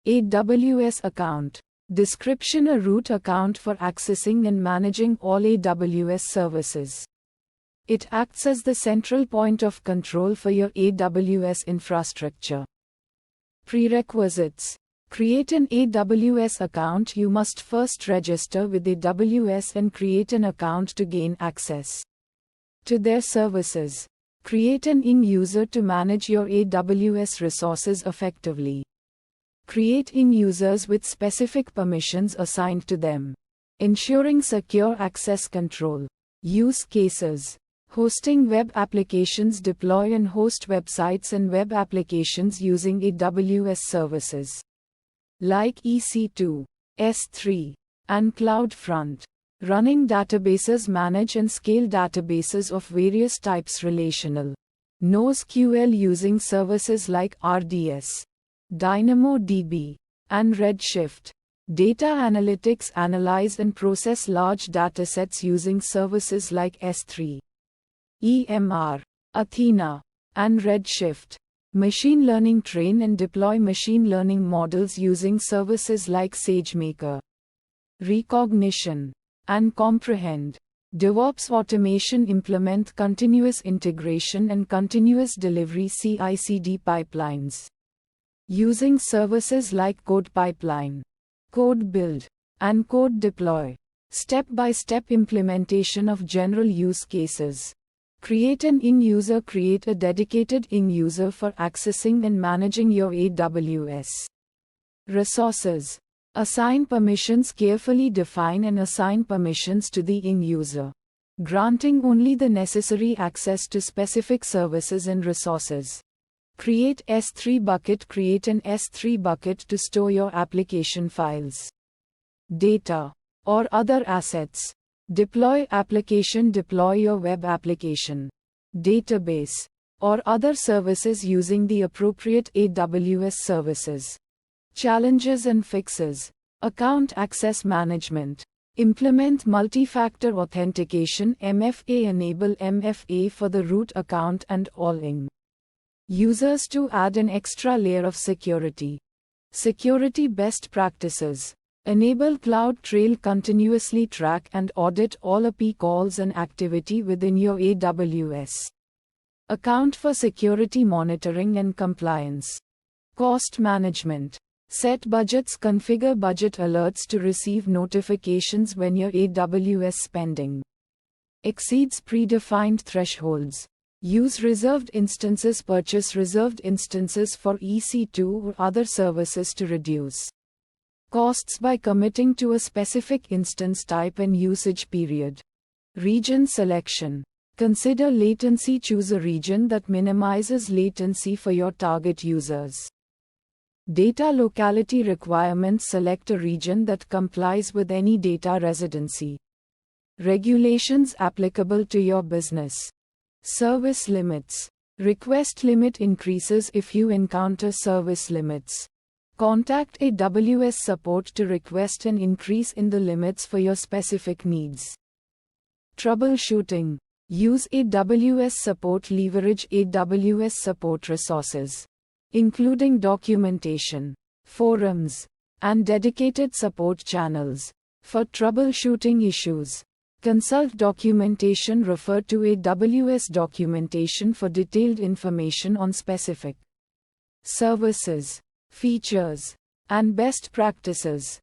AWS Account Description: a root account for accessing and managing all AWS services. It acts as the central point of control for your AWS infrastructure. Prerequisites: create an AWS account. You must first register with AWS and create an account to gain access to their services. Create an ING user to manage your AWS resources effectively. Create ING users with specific permissions assigned to them, ensuring secure access control. Use cases: hosting web applications. Deploy and host websites and web applications using AWS services like EC2, S3, and CloudFront. Running databases. Manage and scale databases of various types. Relational NoSQL using services like RDS, DynamoDB, and Redshift. Data analytics. Analyze and process large datasets using services like S3, EMR, Athena, and Redshift. Machine learning. Train and deploy machine learning models using services like SageMaker, Rekognition, and Comprehend. DevOps automation. Implement continuous integration and continuous delivery CI/CD pipelines using services like Code Pipeline, Code Build, and Code Deploy. Step-by-step implementation of general use cases. Create an ING user. Create a dedicated ING user for accessing and managing your AWS resources. Assign permissions. Carefully define and assign permissions to the ING user, granting only the necessary access to specific services and resources. Create S3 bucket. Create an S3 bucket to store your application files, data, or other assets. Deploy application. Deploy your web application, database, or other services using the appropriate AWS services. Challenges and fixes. Account access management. Implement multi-factor authentication (MFA). Enable MFA for the root account and all ING users to add an extra layer of security. Security best practices. Enable CloudTrail. Continuously track and audit all API calls and activity within your AWS account for security monitoring and compliance. Cost management. Set budgets. Configure budget alerts to receive notifications when your AWS spending exceeds predefined thresholds. Use reserved instances. Purchase reserved instances for EC2 or other services to reduce costs by committing to a specific instance type and usage period. Region selection. Consider latency. Choose a region that minimizes latency for your target users. Data locality requirements. Select a region that complies with any data residency regulations applicable to your business. Service limits. Request limit increases if you encounter service limits. Contact AWS support to request an increase in the limits for your specific needs. Troubleshooting. Use AWS support. Leverage AWS support resources, including documentation, forums, and dedicated support channels, for troubleshooting issues. Consult documentation. Refer to AWS documentation for detailed information on specific services, features, and best practices.